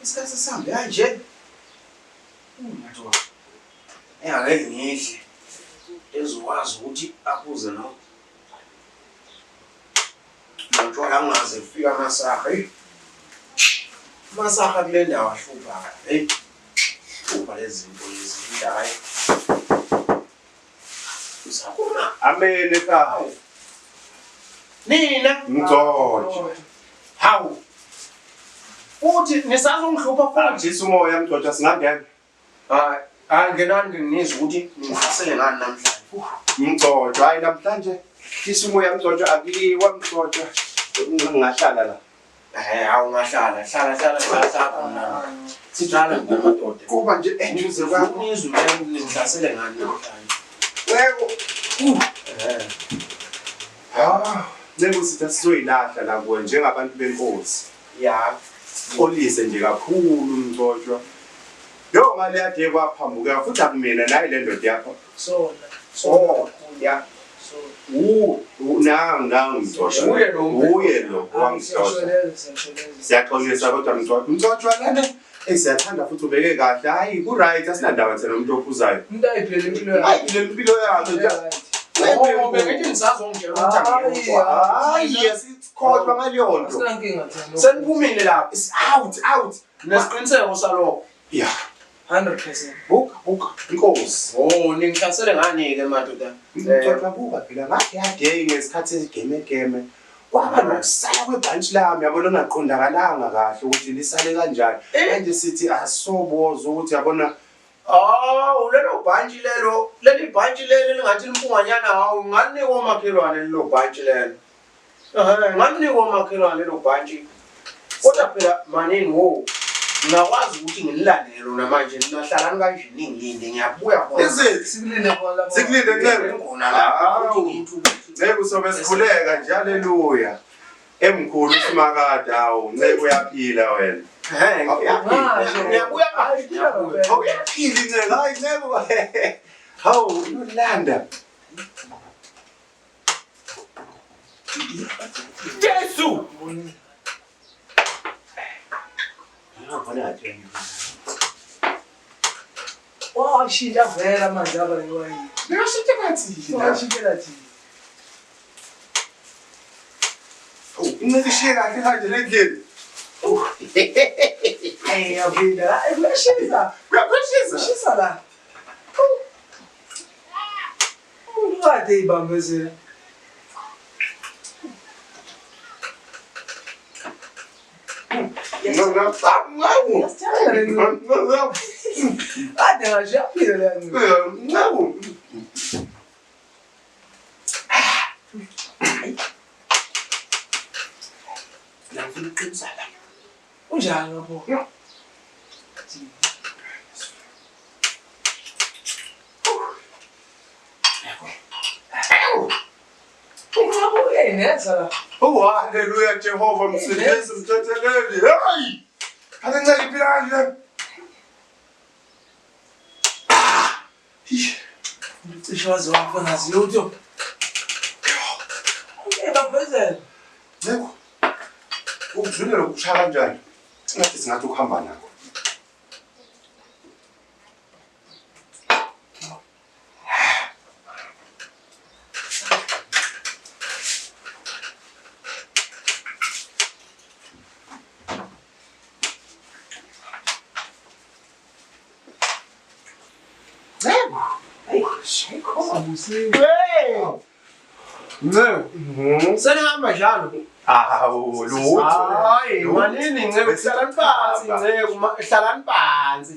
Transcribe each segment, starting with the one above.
Isikhathi sami kanje. Madoda. Engeke ngidle. Ezokwazi ukuthi akuze no. Mantwana angaze kufika amasaha. Amasaha kule ndawo ahlupha. Hlupha lezi zinto lezi hayi. Usakuna amene ka. Nina Mgcotsho. Hawu. Uthi nisazongihlupha futhi Umoya Mgcotsho singangena. Angenani ngizwe ukuthi ngisasele ngani namhlanje. Mgcotsho hayi namhlanje umoya Mgcotsho akuliwa Mgcotsho. Ngahlala la. Awungahlala hlala sakho mina. Sijala ngamadoda. Kuba nje enjuze kwakho. Nizwe ngisasele ngani namhlanje. Yebo. Njengokuthi sizoyilahla la kuwe njengabantu benkosi. Ya. Xolise nje kakhulu Mgcotsho. Yo mali yakhe kwaphambuka futhi akumina nayi le ndoda yakho. So ya. Nangu Mgcotsho. Uye lo wangihlola. Siyaxolisa kodwa Mgcotsho lana siyathanda futhi ubeke kahle. Hayi ku right asinandaba thina umuntu ophuzayo. Into ayiphele impilo yakho. Hayi le impilo yakho nje. Bengithi ngisazongitshela ukuthi hayi sikhohlwa ngaleyonto. Sinankinga thina. Seniphumile lapha. Out. Nesiqiniseko salokho. Yeah. 100%. Buka inkosi. Ningihlasele ngani ke madoda? Mgcotsho buka phela ngathi yade ngesikhathi ezigeme. Kwaba nokusala kwebhanchi lami yabona ongaqondakalanga kahle ukuthi lisale kanjani. Manje sithi asoboza ukuthi yabona lelo bhanchi leli bhanchi lingathi limpunganyana hawu nganikwa omakhelwane lelo bhanchi lelo. Nganikwa omakhelwane lelo bhanchi. Kodwa phela manini ngakwazi ukuthi ngililandele lona manje nginahlalani kanje ningilinde ngiyabuya khona. Sikulinde khona lapho. Sikulinde ngeke ngeke usobe sikhuleka nje haleluya. Emkhulu usimakade awu nceke uyaphila wena. Ngiyabuya Uyaphila nceke hayi nceke. Hawu ulanda. Yesu. Shintsha vela manje aba lewayi. Ngashintsha kathi. Washintshela thina. Inceke sheka kahle kanje lendlela. Yabinda. Kuyashisa. Kushisa la. Umuntu kade ibambezela. Ade ngajaphile la. Ngifuna uqinisa la. Unjani lapho? Haleluya Jehova msindisi mthetheleli. Hayi. Akancela impilo nje. Cishe waze wafuna ziyotho. Bambezela. Yebo. Ukudlulela ukushaya kanjani? Ngathi singathi ukuhamba nako. Senihamba njalo. Lutho. Hayi, manini nceke hlalani phansi nceke,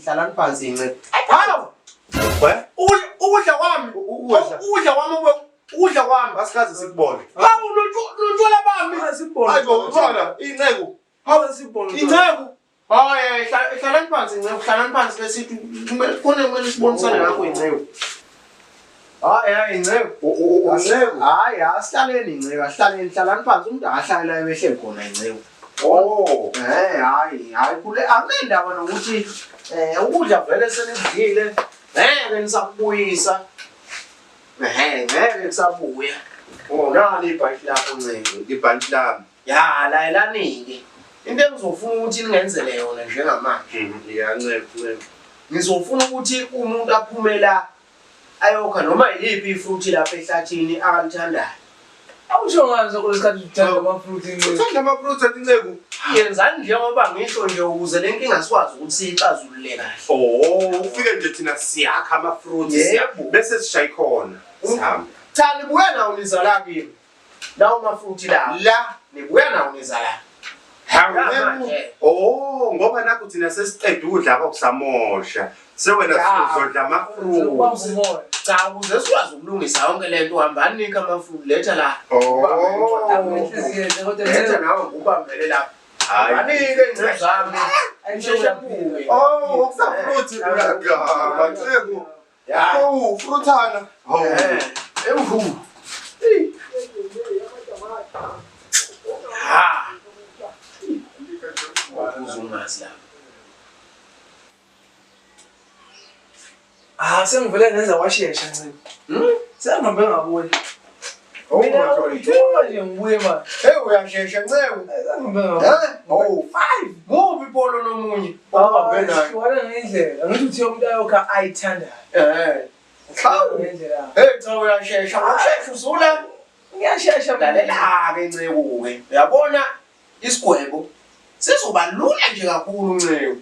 hlalani phansi nceke. Hawu. Ukudla kwami. Ukudla kwami. Asikaze sikubone. Hawu luthola bami. Asibona. Hayi bo uthona inceku. Hawu sibona. Inceku. Hayi, hlalani phansi nceke, hlalani phansi bese kumele sibonisane ngakho inceku. Hayi inceke. Hayi asihlaleni inceke, asihlaleni hlalani phansi umuntu akahlala ebehleli khona inceke. Hayi kule akunendaba nokuthi ukudla vele senidlile ngeke nisakubuyisa. Ngeke kusabuya. Nali ibhanti lakho nceke. Ibhanti lami. Ya la elanike. into engizofuna ukuthi ningenzele yona njengamanje. Ncebo. Ngizofuna ukuthi umuntu aphume la ayokha noma yiphi ifruit lapha ehlathini akalithandayo. Awusho ngani sokulesikhathi uthanda ama-fruit incebo? Uthanda ama-fruit ancebo? Yenzani njengoba ngisho nje ukuze le nkinga sikwazi ukuthi siyixazulule kahle. Oh, ufike nje thina siyakha ama-fruit bese sishaya khona. Sihamba. Cha nibuya nawo nizala kimi. Lawo ma-fruit la nibuya nawo nizala. Oh, ngoba nakho thina sesiqeda ukudla akusamosha. Sewena sizodla ama-fruit. Cha ukuze sikwazi ukulungisa yonke lento uhambani nikha ama-fruit letha la. Letha nawe ngubambele lapha. Anike ingcebo zami. Ayisheshabuke. Oh, okusa-fruit uyagama ncebo. Oh, fruithana. Oh. Uzungazi la. Sengivele ngenza washesha ncebo. Sengihambe ngabona. Mina uthola nje ngibuye manje. Uyashesha ncebo. Sengihambe ngabona. Oh, 5. Mubi polo nomunye. Ohambe naye. Wena ngendlela. Angithi uthi umuntu ayokha ayithandayo. Ngendlela. Cha uyashesha. Awusheshe usula. Ngiyashesha lalela-ke ncebo-ke. Uyabona isigwebo sizoba lula nje kakhulu ncebo.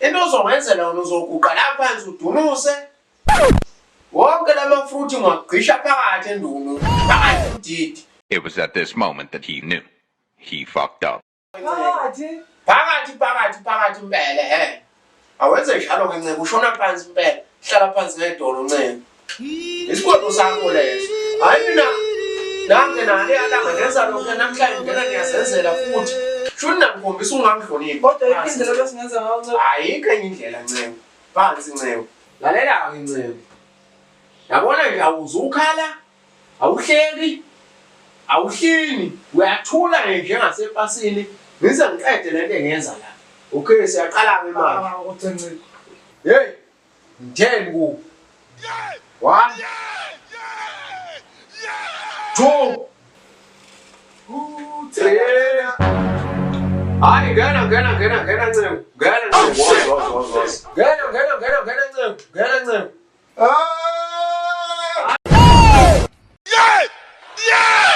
Into ozongenzela wona uzoguqa la phansi udumuse. Wonke lama-fruit ungagqisha phakathi endunu. Phakathi udidi. It was at this moment that he knew. He fucked up. Phakathi impela he. Awenze njalo ke ncebo ushona phansi impela. Hlala phansi ngedolo ncebo. Isigwebo sakho leso. Hayi mina nange nale alanga ngenza lokho namhlanje ngena ngiyazenzela futhi. Shuni ngikhombisa ungangihloniphi. Kodwa indlela lesingenza ngayo ncebo. Ayikho enye indlela ncebo. Phansi ncebo. Lalela ke ncebo. Yabona nje awuzukhala, awuhleki, awuhlini, uyathula nje ngasepasini. Ngize ngiqede lento engenza la. Okay, siyaqala ke manje. Uthengile. Hey. 10 ku. 1 2 3 Hayi ngena ncebo. Ngena ncebo. Ngena ncebo. Yeah!